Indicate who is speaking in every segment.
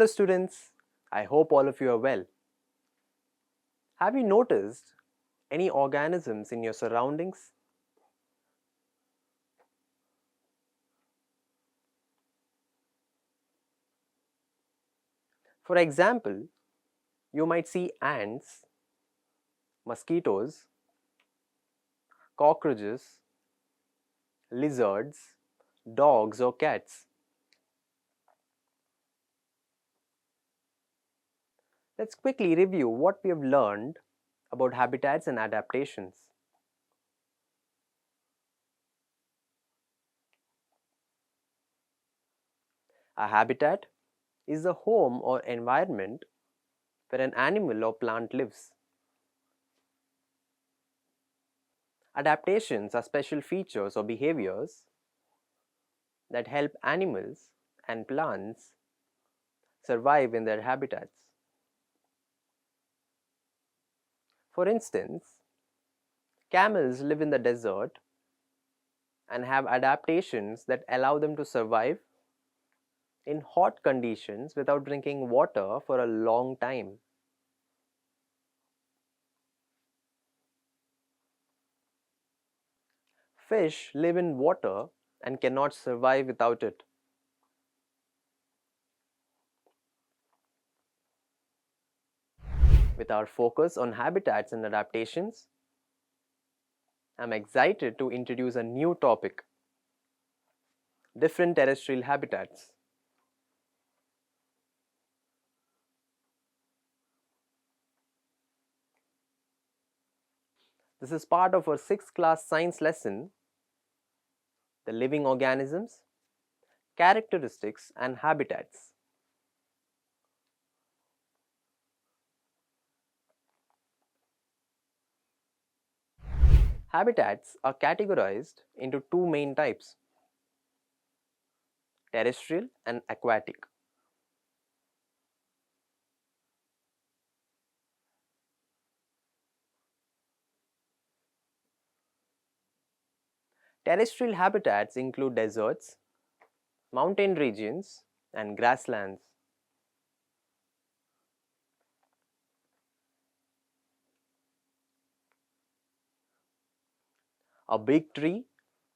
Speaker 1: Hello students, I hope all of you are well. Have you noticed any organisms in your surroundings? For example, you might see ants, mosquitoes, cockroaches, lizards, dogs or cats. Let's quickly review what we have learned about habitats and adaptations. A habitat is a home or environment where an animal or plant lives. Adaptations are special features or behaviors that help animals and plants survive in their habitats. For instance, camels live in the desert and have adaptations that allow them to survive in hot conditions without drinking water for a long time. Fish live in water and cannot survive without it. With our focus on habitats and adaptations, I'm excited to introduce a new topic: different terrestrial habitats. This is part of our 6th class science lesson, the living organisms, characteristics and habitats. Habitats are categorized into two main types: terrestrial and aquatic. Terrestrial habitats include deserts, mountain regions, and grasslands. A big tree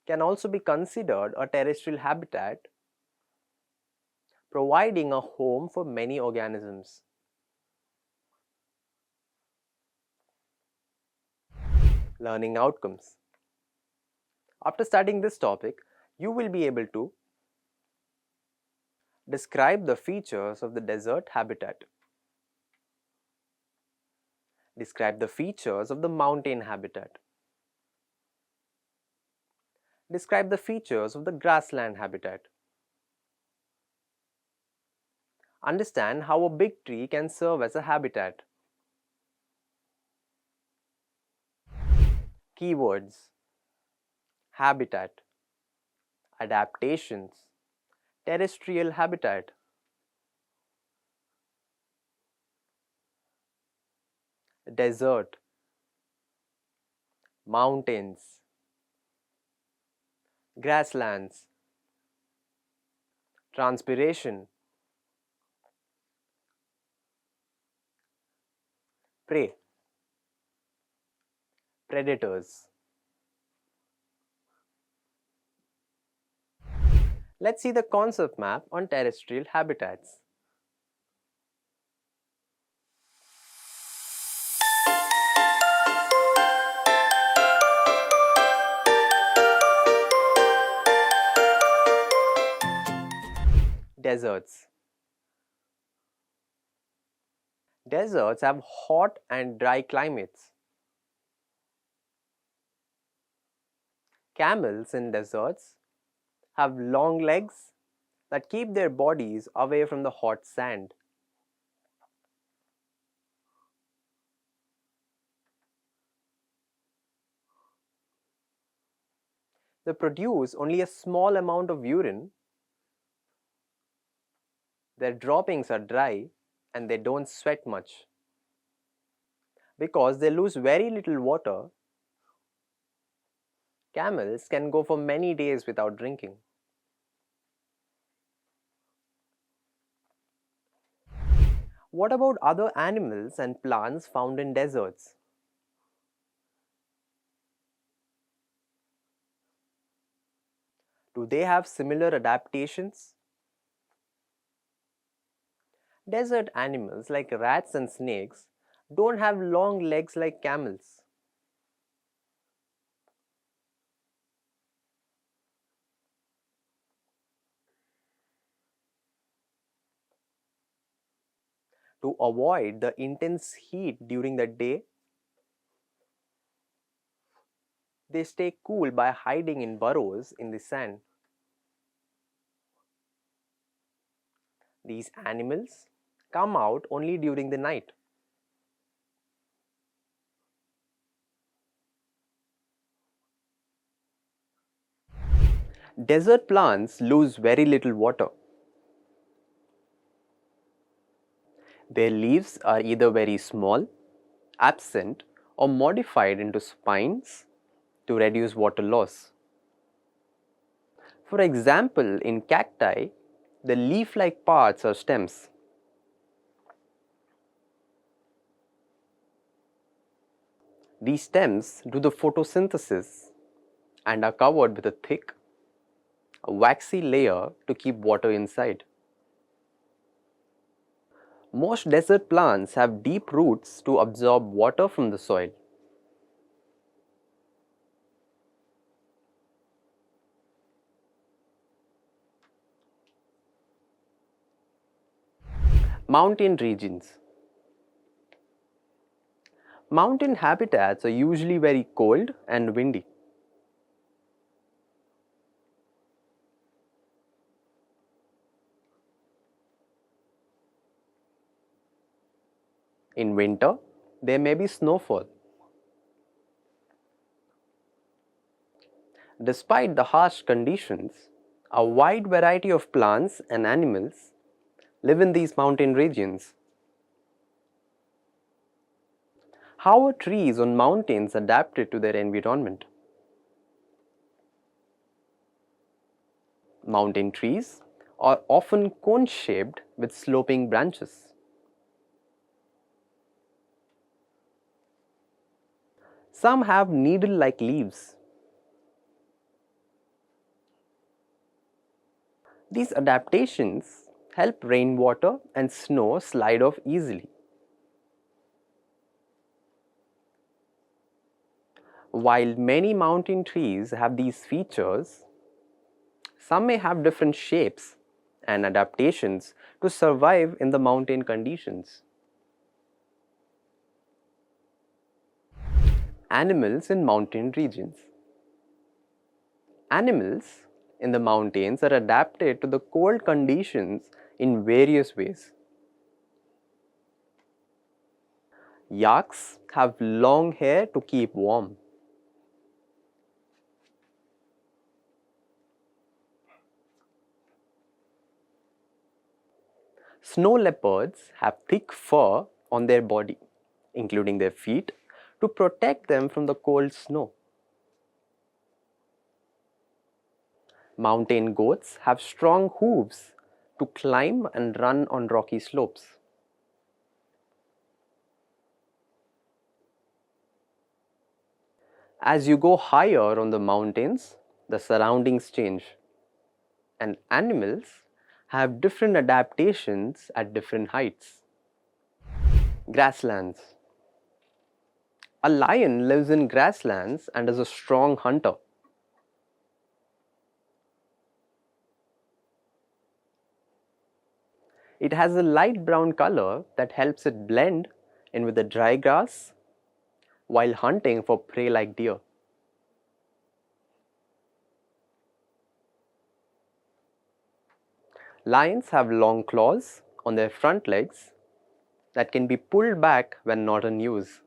Speaker 1: can also be considered a terrestrial habitat, providing a home for many organisms. Learning outcomes. After studying this topic, you will be able to describe the features of the desert habitat, describe the features of the mountain habitat, describe the features of the grassland habitat, understand how a big tree can serve as a habitat. Keywords: habitat, adaptations, terrestrial habitat. Desert, mountains, grasslands, transpiration, prey, predators. Let's see the concept map on terrestrial habitats. Deserts. Deserts have hot and dry climates. Camels in deserts have long legs that keep their bodies away from the hot sand. They produce only a small amount of urine. Their droppings are dry and they don't sweat much. Because they lose very little water, camels can go for many days without drinking. What about other animals and plants found in deserts? Do they have similar adaptations? Desert animals like rats and snakes don't have long legs like camels. To avoid the intense heat during the day, they stay cool by hiding in burrows in the sand. These animals come out only during the night. Desert plants lose very little water. Their leaves are either very small, absent, or modified into spines to reduce water loss. For example, in cacti, the leaf-like parts are stems. These stems do the photosynthesis and are covered with a thick, waxy layer to keep water inside. Most desert plants have deep roots to absorb water from the soil. Mountain regions. Mountain habitats are usually very cold and windy. In winter, there may be snowfall. Despite the harsh conditions, a wide variety of plants and animals live in these mountain regions. How are trees on mountains adapted to their environment? Mountain trees are often cone-shaped with sloping branches. Some have needle-like leaves. These adaptations help rainwater and snow slide off easily. While many mountain trees have these features, some may have different shapes and adaptations to survive in the mountain conditions. Animals in mountain regions. Animals in the mountains are adapted to the cold conditions in various ways. Yaks have long hair to keep warm. Snow leopards have thick fur on their body, including their feet, to protect them from the cold snow. Mountain goats have strong hooves to climb and run on rocky slopes. As you go higher on the mountains, the surroundings change, and animals have different adaptations at different heights. Grasslands. A lion lives in grasslands and is a strong hunter. It has a light brown color that helps it blend in with the dry grass while hunting for prey like deer. Lions have long claws on their front legs that can be pulled back when not in use.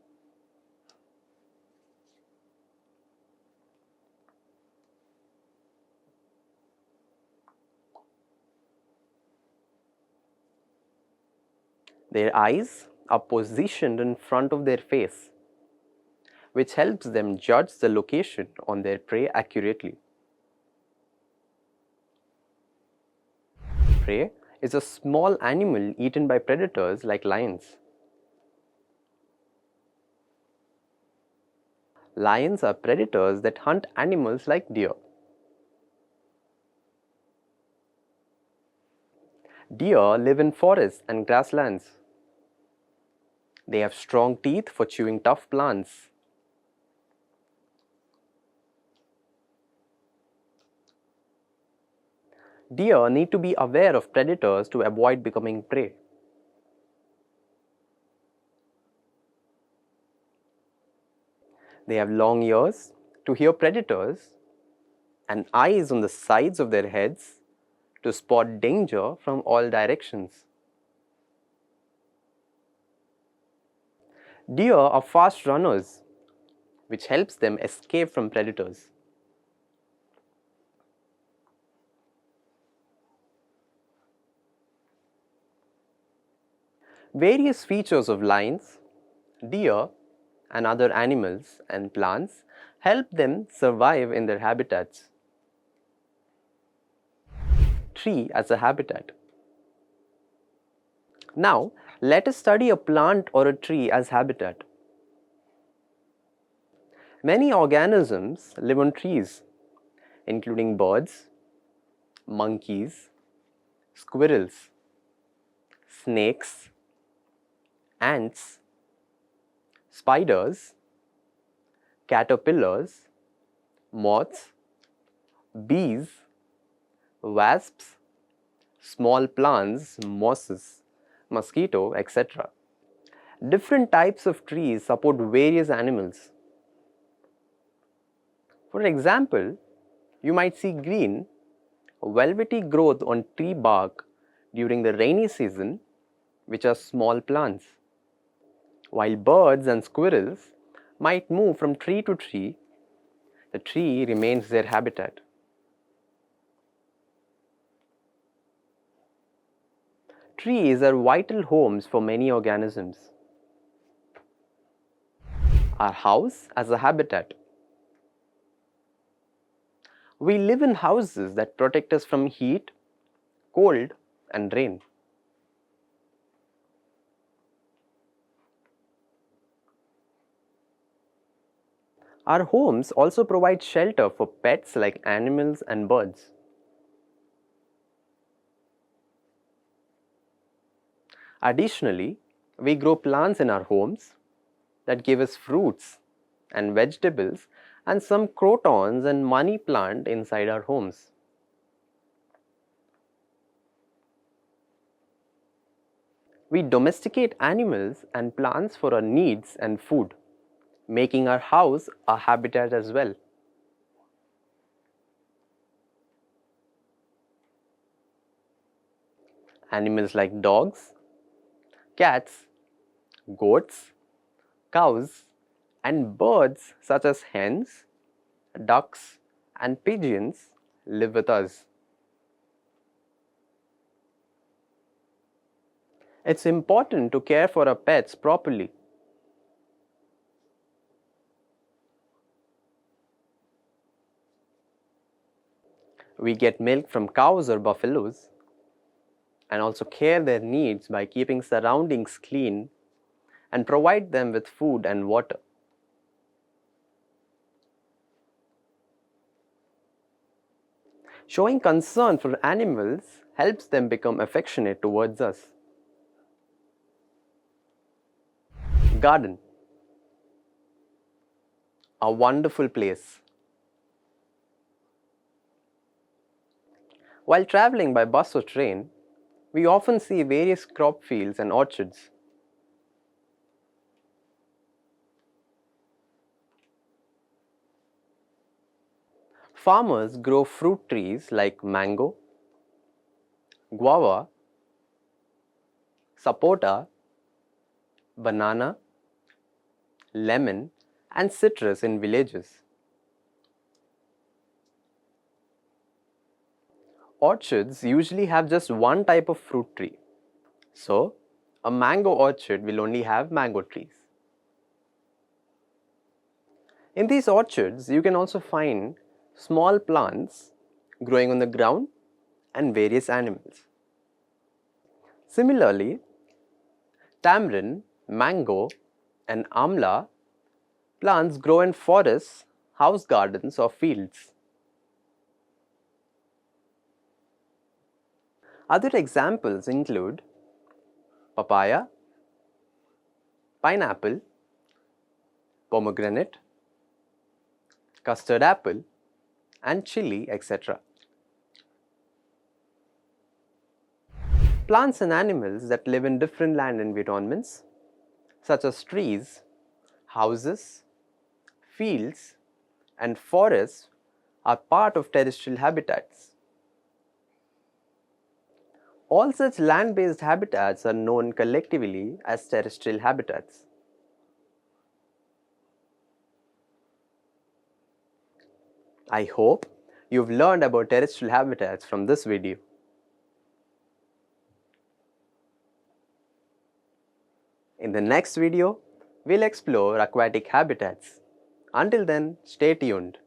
Speaker 1: Their eyes are positioned in front of their face, which helps them judge the location on their prey accurately. Prey is a small animal eaten by predators like lions. Lions are predators that hunt animals like deer. Deer live in forests and grasslands. They have strong teeth for chewing tough plants. Deer need to be aware of predators to avoid becoming prey. They have long ears to hear predators and eyes on the sides of their heads to spot danger from all directions. Deer are fast runners, which helps them escape from predators. Various features of lions, deer, and other animals and plants help them survive in their habitats. Tree as a habitat. Now, let us study a plant or a tree as habitat. Many organisms live on trees, including birds, monkeys, squirrels, snakes, ants, spiders, caterpillars, moths, bees, wasps, small plants, mosses, mosquito, etc. Different types of trees support various animals. For example, you might see green, velvety growth on tree bark during the rainy season, which are small plants, while birds and squirrels might move from tree to tree. The tree remains their habitat. Trees are vital homes for many organisms. Our house as a habitat. We live in houses that protect us from heat, cold, and rain. Our homes also provide shelter for pets like animals and birds. Additionally, we grow plants in our homes that give us fruits and vegetables and some crotons and money plant inside our homes. We domesticate animals and plants for our needs and food, making our house a habitat as well. Animals like dogs, cats, goats, cows, and birds such as hens, ducks, and pigeons live with us. It's important to care for our pets properly. We get milk from cows or buffaloes and also care their needs by keeping surroundings clean and provide them with food and water. Showing concern for animals helps them become affectionate towards us. Garden. A wonderful place. While traveling by bus or train, we often see various crop fields and orchards. Farmers grow fruit trees like mango, guava, sapota, banana, lemon, and citrus in villages. Orchards usually have just one type of fruit tree. So, a mango orchard will only have mango trees. In these orchards, you can also find small plants growing on the ground and various animals. Similarly, tamarind, mango, and amla plants grow in forests, house gardens, or fields. Other examples include papaya, pineapple, pomegranate, custard apple, and chili, etc. Plants and animals that live in different land environments, such as trees, houses, fields, and forests, are part of terrestrial habitats. All such land-based habitats are known collectively as terrestrial habitats. I hope you've learned about terrestrial habitats from this video. In the next video, we'll explore aquatic habitats. Until then, stay tuned.